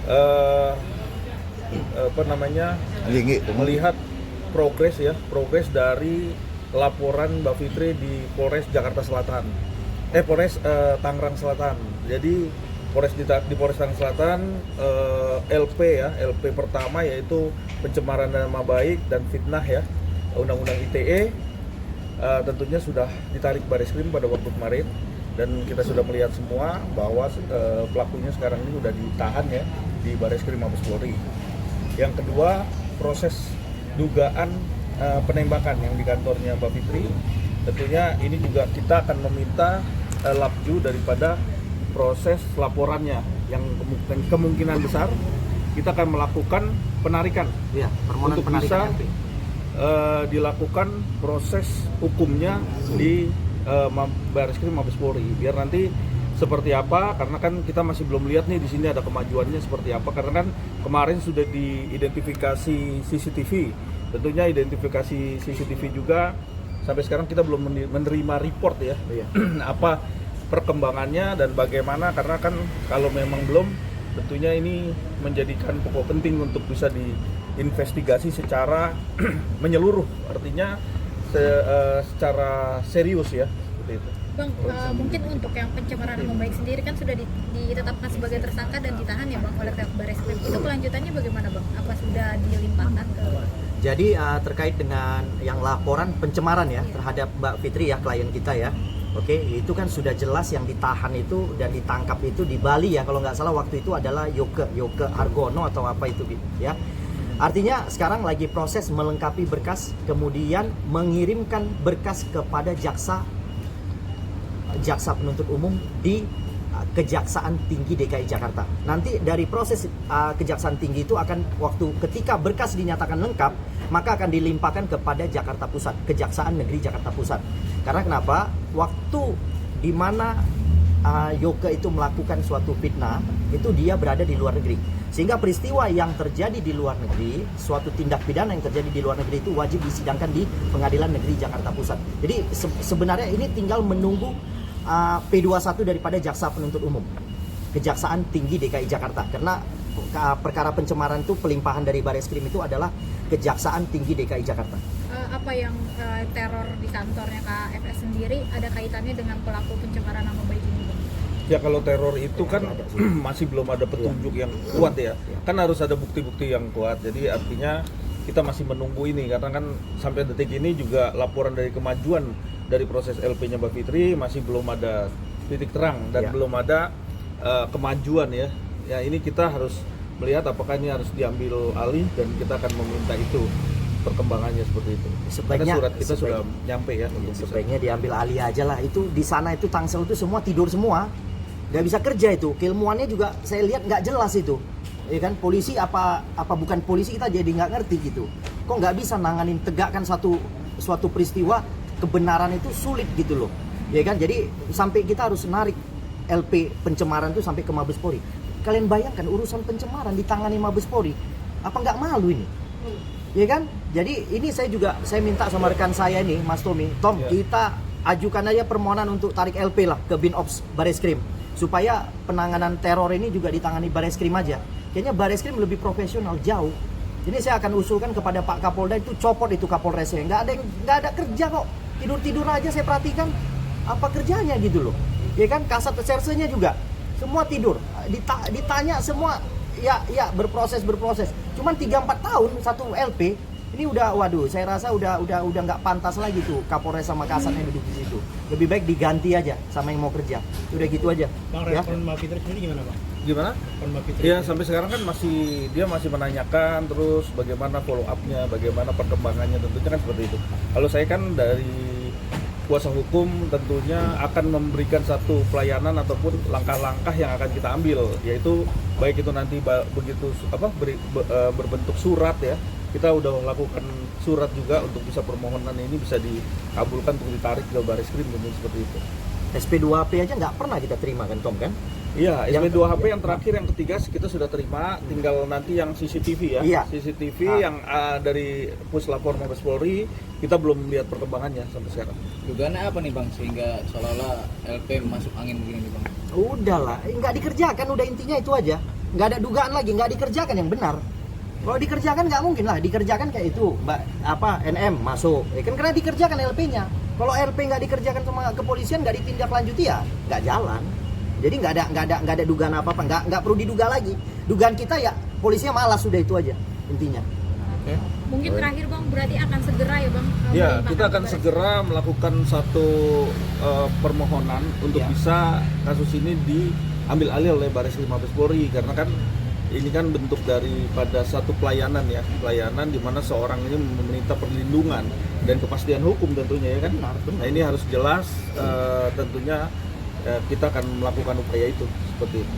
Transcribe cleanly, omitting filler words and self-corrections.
eh, apa namanya melihat progres dari laporan Mbak Fitri di Polres Jakarta Selatan, Polres Tangerang Selatan. Jadi di Polres Tangerang Selatan, LP pertama yaitu pencemaran nama baik dan fitnah ya, Undang-Undang ITE, tentunya sudah ditarik Bareskrim pada waktu kemarin, dan kita sudah melihat semua bahwa pelakunya sekarang ini sudah ditahan ya di Bareskrim Mabes Polri. Yang kedua, proses dugaan penembakan yang di kantornya Mbak Fitri, tentunya ini juga kita akan meminta labju daripada proses laporannya, yang kemungkinan besar kita akan melakukan penarikan ya, untuk bisa dilakukan proses hukumnya di Bareskrim Mabes Polri, biar nanti seperti apa, karena kan kita masih belum lihat nih di sini ada kemajuannya seperti apa, karena kan kemarin sudah diidentifikasi CCTV, tentunya identifikasi CCTV juga sampai sekarang kita belum menerima report ya, apa perkembangannya dan bagaimana, karena kan kalau memang belum, tentunya ini menjadikan pokok penting untuk bisa diinvestigasi secara menyeluruh, artinya secara serius ya, seperti itu. Bang, mungkin untuk yang pencemaran nama baik sendiri kan sudah ditetapkan sebagai tersangka dan ditahan ya Bang oleh pihak Bareskrim. Itu kelanjutannya bagaimana Bang? Apa sudah dilimpahkan ke... Jadi terkait dengan yang laporan pencemaran ya terhadap Mbak Fitri ya, klien kita ya. Oke, itu kan sudah jelas yang ditahan itu dan ditangkap itu di Bali ya, kalau nggak salah waktu itu adalah Yoke Argono atau apa itu ya. Artinya sekarang lagi proses melengkapi berkas, kemudian mengirimkan berkas kepada jaksa penuntut umum di Kejaksaan Tinggi DKI Jakarta. Nanti dari proses Kejaksaan Tinggi itu akan, waktu ketika berkas dinyatakan lengkap, maka akan dilimpahkan kepada Jakarta Pusat, Kejaksaan Negeri Jakarta Pusat. Karena kenapa? Waktu di mana Yoke itu melakukan suatu fitnah, itu dia berada di luar negeri. Sehingga peristiwa yang terjadi di luar negeri, suatu tindak pidana yang terjadi di luar negeri itu wajib disidangkan di Pengadilan Negeri Jakarta Pusat. Jadi sebenarnya ini tinggal menunggu P21 daripada Jaksa Penuntut Umum, Kejaksaan Tinggi DKI Jakarta. Karena perkara pencemaran itu pelimpahan dari Bareskrim itu adalah Kejaksaan Tinggi DKI Jakarta. Apa yang teror di kantornya KFS sendiri ada kaitannya dengan pelaku pencemaran nama baik ini Bang? Ya kalau teror itu kan masih belum ada petunjuk yang kuat ya. Kan harus ada bukti-bukti yang kuat. Jadi artinya kita masih menunggu ini, karena kan sampai detik ini juga laporan dari kemajuan dari proses LP-nya Mbak Fitri masih belum ada titik terang dan belum ada kemajuan ya. Ya ini kita harus melihat apakah ini harus diambil alih, dan kita akan meminta itu perkembangannya seperti itu. Karena surat kita sudah nyampe ya. Sebaiknya diambil alih aja lah. Itu di sana itu Tangsel itu semua tidur semua, nggak bisa kerja itu. Keilmuannya juga saya lihat nggak jelas itu. Ya kan, polisi apa bukan polisi, kita jadi nggak ngerti gitu. Kok nggak bisa nanganin tegakkan suatu peristiwa, kebenaran itu sulit gitu loh. Ya kan, jadi sampai kita harus narik LP pencemaran itu sampai ke Mabes Polri. Kalian bayangkan urusan pencemaran ditangani Mabes Polri, apa nggak malu ini? Ya kan, jadi ini saya minta sama rekan saya ini, Mas Tommy, kita ajukan aja permohonan untuk tarik LP lah ke Binops Bareskrim, supaya penanganan teror ini juga ditangani Bareskrim aja. Kayaknya Bareskrim lebih profesional jauh. Jadi saya akan usulkan kepada Pak Kapolda itu copot itu Kapolresnya. Nggak ada kerja kok. Tidur aja saya perhatikan. Apa kerjanya gitu loh. Ya kan, Kasat Sersenya juga semua tidur. Ditanya semua ya berproses. Cuman 3-4 tahun satu LP. Ini udah, waduh, saya rasa udah nggak pantas lagi tuh Kapolres sama Kasat yang duduk di situ. Lebih baik diganti aja sama yang mau kerja. Udah gitu aja. Bang, respon Mbak Fitri sendiri gimana Bang? Gimana? Ya sampai sekarang kan dia masih menanyakan terus bagaimana follow up-nya, bagaimana perkembangannya, tentunya kan seperti itu. Kalau saya kan dari kuasa hukum tentunya akan memberikan satu pelayanan ataupun langkah-langkah yang akan kita ambil, yaitu baik itu nanti begitu berbentuk surat ya. Kita udah lakukan surat juga untuk bisa permohonan ini bisa dikabulkan untuk ditarik ke Bareskrim, seperti itu. SP2HP aja nggak pernah kita terima kan Tom kan? Iya, SP2HP yang terakhir, yang ketiga kita sudah terima, tinggal nanti yang CCTV ya. Iya. CCTV yang dari Puslapor Mabes Polri, kita belum lihat perkembangannya sampai sekarang. Dugaannya apa nih Bang, sehingga seolah-olah LP masuk angin begini nih Bang? Udahlah, nggak dikerjakan, udah intinya itu aja. nggak ada dugaan lagi, nggak dikerjakan yang benar. Kalau dikerjakan nggak mungkin lah, dikerjakan kayak itu, NM masuk, ya kan karena dikerjakan LP-nya. Kalau LP nggak dikerjakan sama kepolisian, nggak ditindaklanjuti ya nggak jalan. Jadi nggak ada dugaan apa-apa, nggak perlu diduga lagi. Dugaan kita ya polisinya malas, sudah itu aja intinya. Oke. Mungkin terakhir bang, berarti akan segera ya bang? Ya, melimpahkan kita akan ke Baris segera melakukan satu permohonan untuk Ya. bisa kasus ini diambil alih oleh Baris Krim Mabes Polri, karena kan ini kan bentuk daripada satu pelayanan ya, pelayanan di mana seorang ini meminta perlindungan dan kepastian hukum tentunya ya kan. Benar. Nah ini harus jelas, tentunya kita akan melakukan upaya itu seperti itu.